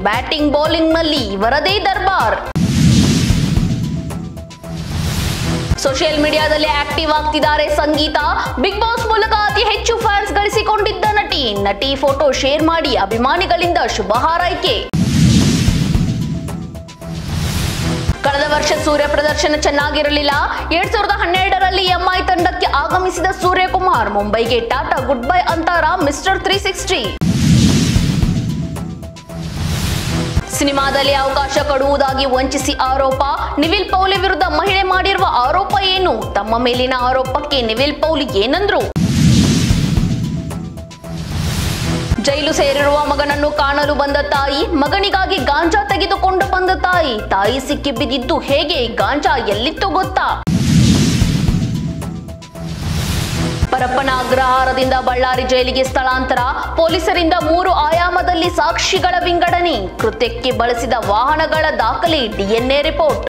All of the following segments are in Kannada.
ಬ್ಯಾಟಿಂಗ್ ಬೌಲಿಂಗ್ನಲ್ಲಿ ಇವರದೇ ದರ್ಬಾರ್. ಸೋಷಿಯಲ್ ಮೀಡಿಯಾದಲ್ಲಿ ಆಕ್ಟಿವ್ ಆಗ್ತಿದ್ದಾರೆ ಸಂಗೀತ. ಬಿಗ್ ಬಾಸ್ ಮೂಲಕ ಅತಿ ಹೆಚ್ಚು ಫ್ಯಾನ್ಸ್ ಗಳಿಸಿಕೊಂಡಿದ್ದ ನಟಿ ಫೋಟೋ ಶೇರ್ ಮಾಡಿ ಅಭಿಮಾನಿಗಳಿಂದ ಶುಭ ಹಾರೈಕೆ. ಕಳೆದ ವರ್ಷ ಸೂರ್ಯ ಪ್ರದರ್ಶನ ಚೆನ್ನಾಗಿರಲಿಲ್ಲ. 2012ರಲ್ಲಿ ಎಂಐ ತಂಡಕ್ಕೆ ಆಗಮಿಸಿದ ಸೂರ್ಯಕುಮಾರ್ ಮುಂಬೈಗೆ ಟಾಟಾ ಗುಡ್ ಬೈ ಅಂತಾರ ಮಿಸ್ಟರ್ 360. ಸಿನಿಮಾದಲ್ಲಿ ಅವಕಾಶ ಕೊಡುವುದಾಗಿ ವಂಚಿಸಿ ಆರೋಪ. ನಿವಿಲ್ ಪೌಲಿ ವಿರುದ್ಧ ಮಹಿಳೆ ಮಾಡಿರುವ ಆರೋಪ ಏನು? ತಮ್ಮ ಮೇಲಿನ ಆರೋಪಕ್ಕೆ ನಿವಿಲ್ ಪೌಲಿ ಏನಂದ್ರು? ಜೈಲು ಸೇರಿರುವ ಮಗನನ್ನು ಕಾಣಲು ಬಂದ ತಾಯಿ, ಮಗನಿಗಾಗಿ ಗಾಂಜಾ ತೆಗೆದುಕೊಂಡು ಬಂದ ತಾಯಿ ಸಿಕ್ಕಿ ಬಿದ್ದಿದ್ದು ಹೇಗೆ? ಗಾಂಜಾ ಎಲ್ಲಿತ್ತು ಗೊತ್ತಾ? ಪರಪ್ಪನ ಅಗ್ರಹಾರದಿಂದ ಬಳ್ಳಾರಿ ಜೈಲಿಗೆ ಸ್ಥಳಾಂತರ. ಪೊಲೀಸರಿಂದ 3 ಆಯಾಮದಲ್ಲಿ ಸಾಕ್ಷಿಗಳ ವಿಂಗಡಣೆ. ಕೃತ್ಯಕ್ಕೆ ಬಳಸಿದ ವಾಹನಗಳ ದಾಖಲೆ, ಡಿಎನ್ಎ ರಿಪೋರ್ಟ್.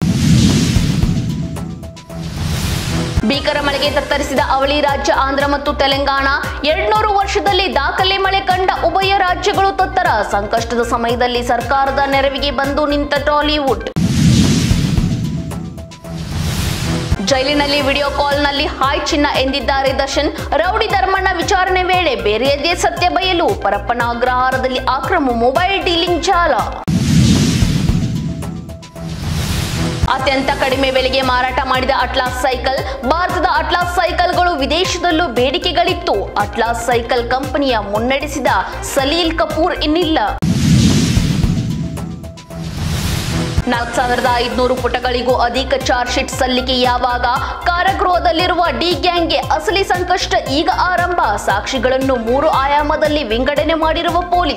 ಭೀಕರ ಮಳೆಗೆ ತತ್ತರಿಸಿದ ಅವಳಿ ರಾಜ್ಯ ಆಂಧ್ರ ಮತ್ತು ತೆಲಂಗಾಣ. 200 ವರ್ಷದಲ್ಲಿ ದಾಖಲೆ ಮಳೆ ಕಂಡ ಉಭಯ ರಾಜ್ಯಗಳು ತತ್ತರ. ಸಂಕಷ್ಟದ ಸಮಯದಲ್ಲಿ ಸರ್ಕಾರದ ನೆರವಿಗೆ ಬಂದು ನಿಂತ ಟಾಲಿವುಡ್. ಜೈಲಿನಲ್ಲಿ ವಿಡಿಯೋ ಕಾಲ್ನಲ್ಲಿ ಹಾಯ್ ಚಿನ್ನ ಎಂದಿದ್ದಾರೆ ದರ್ಶನ್. ರೌಡಿ ಧರ್ಮಣ್ಣ ವಿಚಾರಣೆ ವೇಳೆ ಬೇರೆಯದೇ ಸತ್ಯ ಬಯಲು. ಪರಪ್ಪನ ಅಗ್ರಹಾರದಲ್ಲಿ ಅಕ್ರಮ ಮೊಬೈಲ್ ಡೀಲಿಂಗ್ ಜಾಲ. ಅತ್ಯಂತ ಕಡಿಮೆ ಬೆಲೆಗೆ ಮಾರಾಟ ಮಾಡಿದ ಅಟ್ಲಾಸ್ ಸೈಕಲ್. ಭಾರತದ ಅಟ್ಲಾಸ್ ಸೈಕಲ್ಗಳು ವಿದೇಶದಲ್ಲೂ ಬೇಡಿಕೆಗಳಿತ್ತು. ಅಟ್ಲಾಸ್ ಸೈಕಲ್ ಕಂಪನಿಯ ಮುನ್ನಡೆಸಿದ ಸಲೀಲ್ ಕಪೂರ್ ಇನ್ನಿಲ್ಲ. 4500 ಪುಟಗಳಿಗೂ ಅಧಿಕ ಚಾರ್ಜ್ ಶೀಟ್ ಸಲ್ಲಿಕೆ ಯಾವಾಗ? ಕಾರಾಗೃಹದಲ್ಲಿರುವ ಡಿ ಗ್ಯಾಂಗ್ಗೆ ಅಸಲಿ ಸಂಕಷ್ಟ ಈಗ ಆರಂಭ. ಸಾಕ್ಷಿಗಳನ್ನು 3 ಆಯಾಮದಲ್ಲಿ ವಿಂಗಡಣೆ ಮಾಡಿರುವ ಪೊಲೀಸ್.